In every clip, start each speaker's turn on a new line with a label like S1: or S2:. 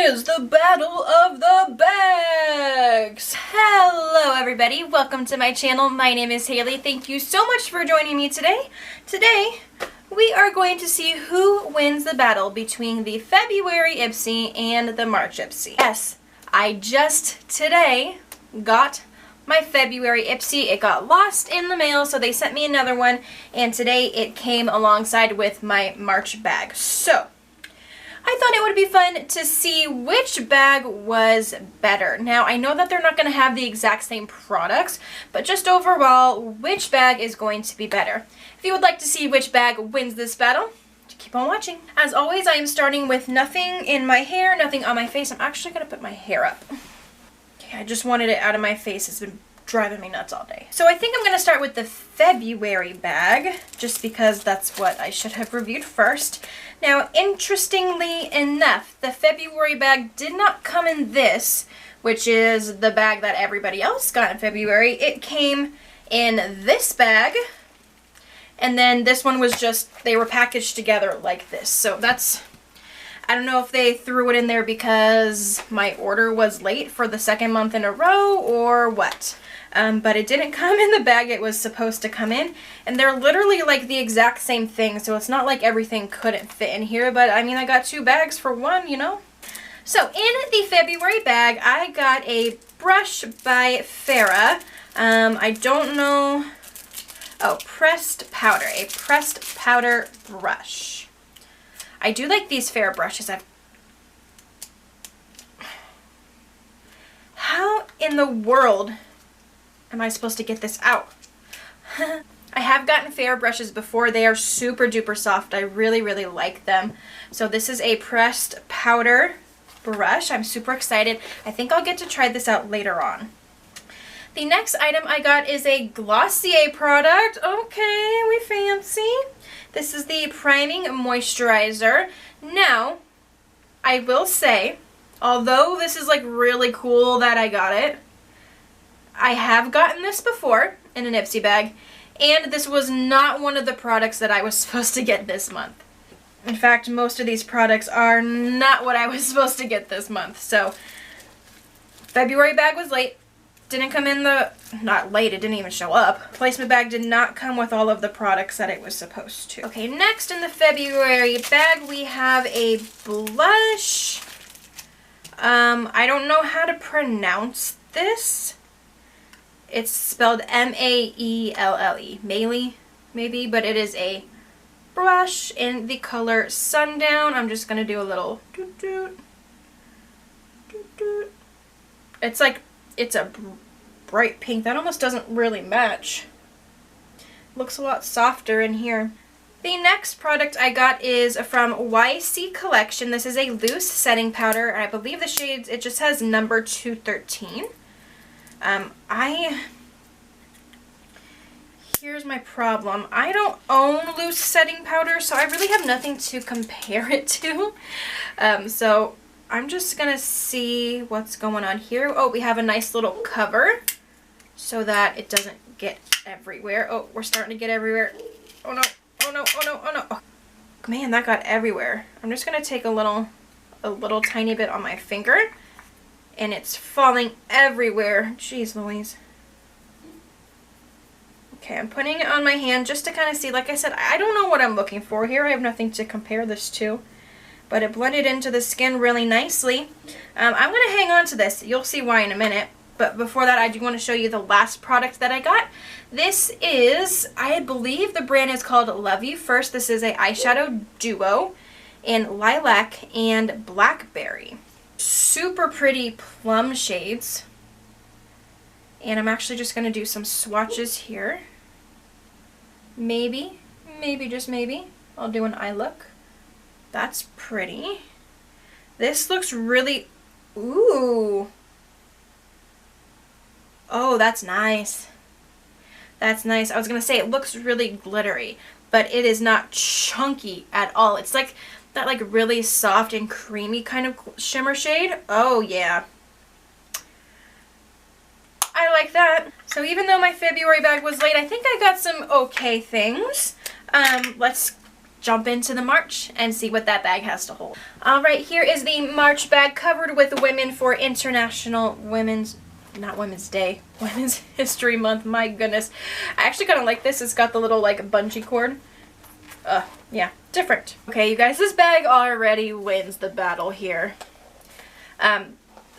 S1: is the Battle of the Bags! Hello everybody, welcome to my channel. My name is Haley. Thank you so much for joining me today. Today, we are going to see who wins the battle between the February IPSY and the March IPSY. Yes, I just today got my February IPSY. It got lost in the mail, so they sent me another one, and today it came alongside with my March bag. So, I thought it would be fun to see which bag was better. Now, I know that they're not going to have the exact same products, but just overall, which bag is going to be better? If you would like to see which bag wins this battle, keep on watching. As always, I am starting with nothing in my hair, nothing on my face. I'm actually going to put my hair up. Okay, I just wanted it out of my face. It's been driving me nuts all day. So I think I'm going to start with the February bag, just because that's what I should have reviewed first. Now, interestingly enough, the February bag did not come in this, which is the bag that everybody else got in February. It came in this bag, and then this one was just, they were packaged together like this. So that's, I don't know if they threw it in there because my order was late for the second month in a row or what. But it didn't come in the bag it was supposed to come in. And they're literally like the exact same thing, so it's not like everything couldn't fit in here. But I mean, I got two bags for one, you know? So in the February bag, I got a brush by Farrah. I don't know. Oh, pressed powder. A pressed powder brush. I do like these Farrah brushes. How in the world am I supposed to get this out? I have gotten Farrah brushes before. They are super duper soft. I really, really like them. So this is a pressed powder brush. I'm super excited. I think I'll get to try this out later on. The next item I got is a Glossier product. Okay, we fancy. This is the Priming Moisturizer. Now, I will say, although this is like really cool that I got it, I have gotten this before in an IPSY bag, and this was not one of the products that I was supposed to get this month. In fact, most of these products are not what I was supposed to get this month. So, February bag was late. Didn't come in the, not late, it didn't even show up. Placement bag did not come with all of the products that it was supposed to. Okay, next in the February bag we have a blush. I don't know how to pronounce this. It's spelled M-A-E-L-L-E. Maile, maybe, but it is a brush in the color Sundown. I'm just going to do a little doot-doot, doot-doot. It's like, it's a bright pink. That almost doesn't really match. Looks a lot softer in here. The next product I got is from YC Collection. This is a loose setting powder. I believe the shades, it just has number 213. Here's my problem. I don't own loose setting powder, so I really have nothing to compare it to. So I'm just gonna see what's going on here. Oh, we have a nice little cover so that it doesn't get everywhere. Oh, we're starting to get everywhere. Oh no, oh no, oh no, oh no. Oh, man, that got everywhere. I'm just gonna take a little tiny bit on my finger, and it's falling everywhere. Jeez Louise. Okay, I'm putting it on my hand just to kind of see. Like I said, I don't know what I'm looking for here. I have nothing to compare this to. But it blended into the skin really nicely. I'm going to hang on to this. You'll see why in a minute. But before that, I do want to show you the last product that I got. This is, I believe the brand is called Love You First. This is a eyeshadow duo in lilac and blackberry. Super pretty plum shades. And I'm actually just going to do some swatches here. Maybe, just maybe, I'll do an eye look. That's pretty. This looks really, ooh. Oh, that's nice. That's nice. I was going to say it looks really glittery, but it is not chunky at all. It's like that like really soft and creamy kind of shimmer shade. Oh yeah. I like that. So even though my February bag was late, I think I got some okay things. Let's jump into the March and see what that bag has to hold. All right, here is the March bag covered with women for International Women's, not Women's Day, Women's History Month. My goodness. I actually kind of like this. It's got the little like bungee cord. Yeah, different. Okay, you guys, this bag already wins the battle here.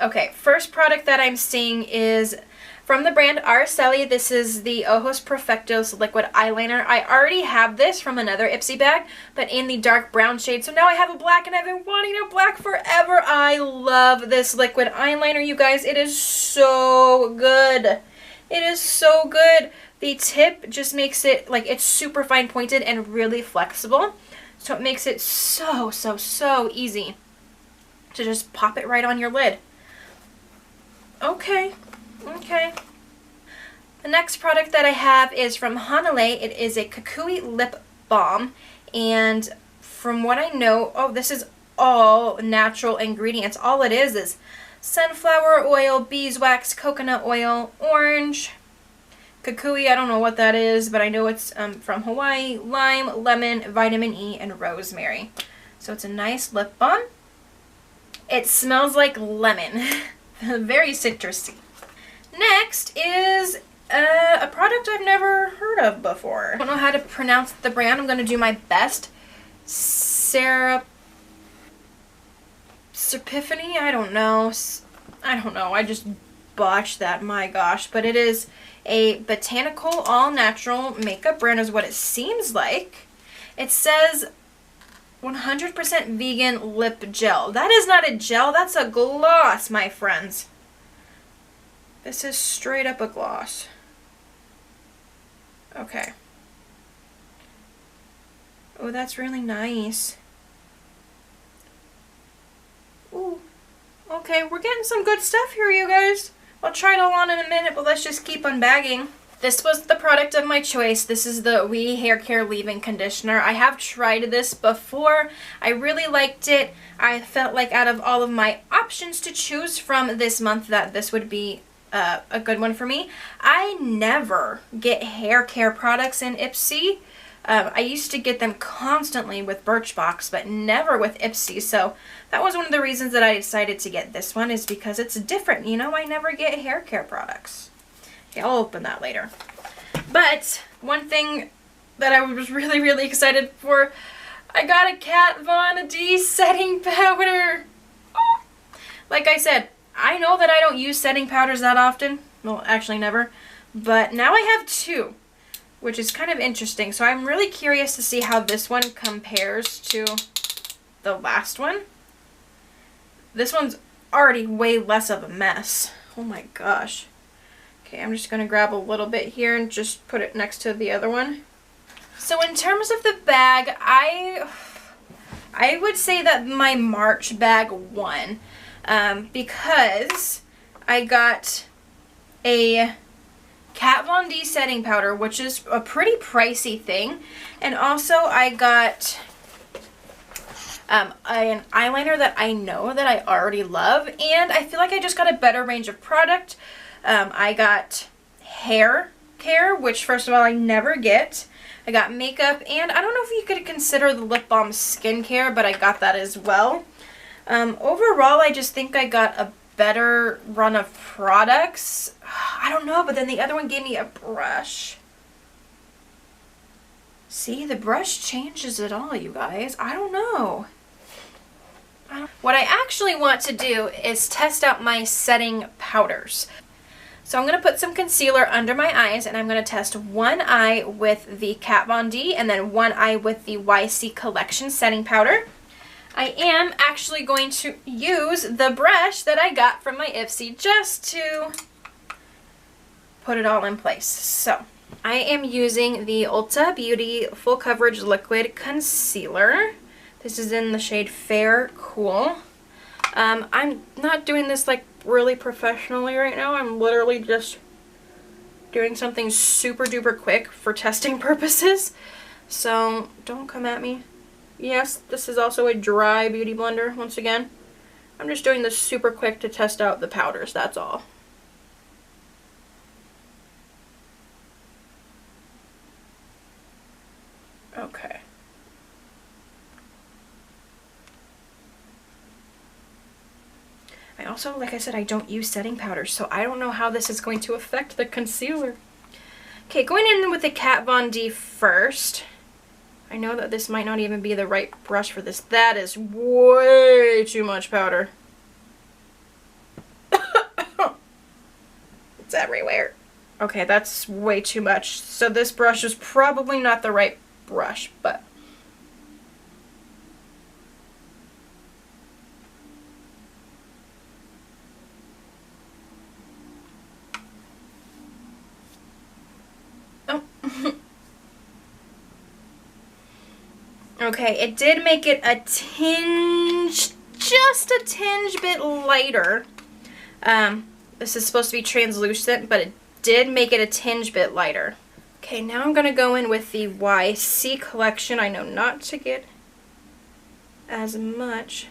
S1: Okay, first product that I'm seeing is from the brand IPSY. This is the Ojos Perfectos liquid eyeliner. I already have this from another IPSY bag, but in the dark brown shade. So now I have a black, and I've been wanting a black forever. I love this liquid eyeliner, you guys. It is so good. It is so good. The tip just makes it, like, it's super fine pointed and really flexible. So it makes it so easy to just pop it right on your lid. Okay. The next product that I have is from Hanalei. It is a Kukui lip balm, and from what I know, this is all natural ingredients. All it is sunflower oil, beeswax, coconut oil, orange, Kukui, I don't know what that is, but I know it's from Hawaii, lime, lemon, vitamin E, and rosemary. So it's a nice lip balm. It smells like lemon. Very citrusy. Next is a product I've never heard of before. I don't know how to pronounce the brand. I'm going to do my best. Serpiphany? I don't know. I just botched that. My gosh. But it is a botanical all-natural makeup brand is what it seems like. It says 100% vegan lip gel. That is not a gel. That's a gloss, my friends. This is straight up a gloss. Okay. Oh, that's really nice. Ooh. Okay, we're getting some good stuff here, you guys. I'll try it all on in a minute, but let's just keep unbagging. This was the product of my choice. This is the Oui Hair Care Leave-In Conditioner. I have tried this before. I really liked it. I felt like out of all of my options to choose from this month that this would be a good one for me. I never get hair care products in IPSY. I used to get them constantly with Birchbox, but never with IPSY. So that was one of the reasons that I decided to get this one, is because it's different. You know, I never get hair care products. Okay, I'll open that later. But one thing that I was really excited for, I got a Kat Von D setting powder. Oh. Like I said, I know that I don't use setting powders that often. Well, actually never. But now I have two, which is kind of interesting. So I'm really curious to see how this one compares to the last one. This one's already way less of a mess. Oh my gosh. Okay, I'm just going to grab a little bit here and just put it next to the other one. So in terms of the bag, I would say that my March bag won. Because I got a Kat Von D setting powder, which is a pretty pricey thing, and also I got an eyeliner that I know that I already love, and I feel like I just got a better range of product. I got hair care, which first of all I never get. I got makeup, and I don't know if you could consider the lip balm skincare, but I got that as well. Overall, I just think I got a better run of products. I don't know, but then the other one gave me a brush. See, the brush changes it all, you guys. I don't know. What I actually want to do is test out my setting powders. So I'm going to put some concealer under my eyes, and I'm going to test one eye with the Kat Von D and then one eye with the YC Collection setting powder. I am actually going to use the brush that I got from my IPSY just to put it all in place. So I am using the Ulta Beauty Full Coverage Liquid Concealer. This is in the shade Fair Cool. I'm not doing this like really professionally right now. I'm literally just doing something super duper quick for testing purposes. So don't come at me. Yes, this is also a dry beauty blender once again. I'm just doing this super quick to test out the powders, that's all. Okay. I also, like I said, I don't use setting powders, so I don't know how this is going to affect the concealer. Okay, going in with the Kat Von D first. I know that this might not even be the right brush for this. That is way too much powder. It's everywhere. Okay, that's way too much. So this brush is probably not the right brush, but... Oh. Okay, it did make it a tinge, just a tinge bit lighter. This is supposed to be translucent, but it did make it a tinge bit lighter. Okay, now I'm going to go in with the YC collection. I know not to get as much.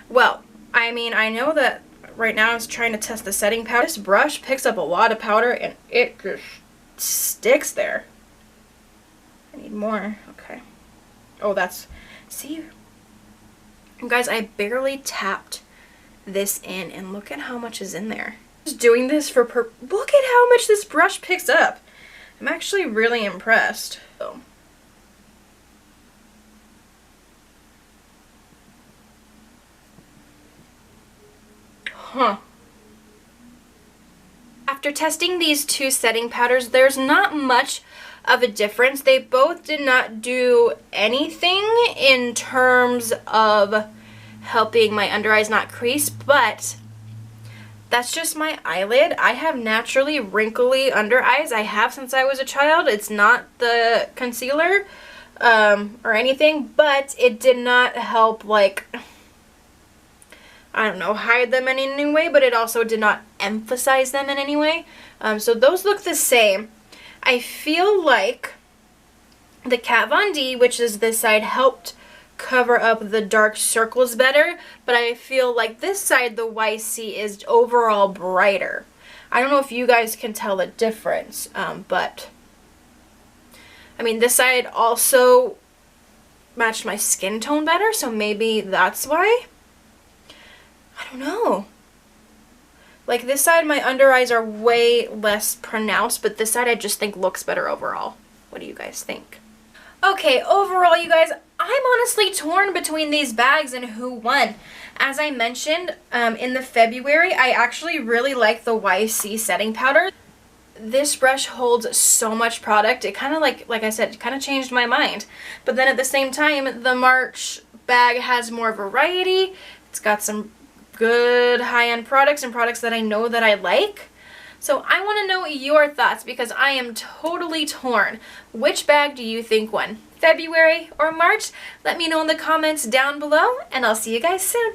S1: Well, I mean, I know that right now I was trying to test the setting powder. This brush picks up a lot of powder and it just sticks there. I need more. Okay. Oh, that's... See? Guys, I barely tapped this in and look at how much is in there. Just doing this for look at how much this brush picks up. I'm actually really impressed. So. Huh. After testing these two setting powders, there's not much of a difference. They both did not do anything in terms of helping my under eyes not crease, but that's just my eyelid. I have naturally wrinkly under eyes. I have since I was a child. It's not the concealer or anything, but it did not help, like, I don't know, hide them in any way, but it also did not emphasize them in any way. So those look the same. I feel like the Kat Von D, which is this side, helped cover up the dark circles better, but I feel like this side, the YC, is overall brighter. I don't know if you guys can tell the difference, but I mean, this side also matched my skin tone better, so maybe that's why. I don't know. Like, this side, my under eyes are way less pronounced, but this side I just think looks better overall. What do you guys think? Okay, overall, you guys, I'm honestly torn between these bags and who won. As I mentioned, in the February, I actually really like the YC setting powder. This brush holds so much product. It kind of, like I said, kind of changed my mind. But then at the same time, the March bag has more variety. It's got some good high-end products and products that I know that I like. So I want to know your thoughts because I am totally torn. Which bag do you think won? February or March? Let me know in the comments down below, and I'll see you guys soon.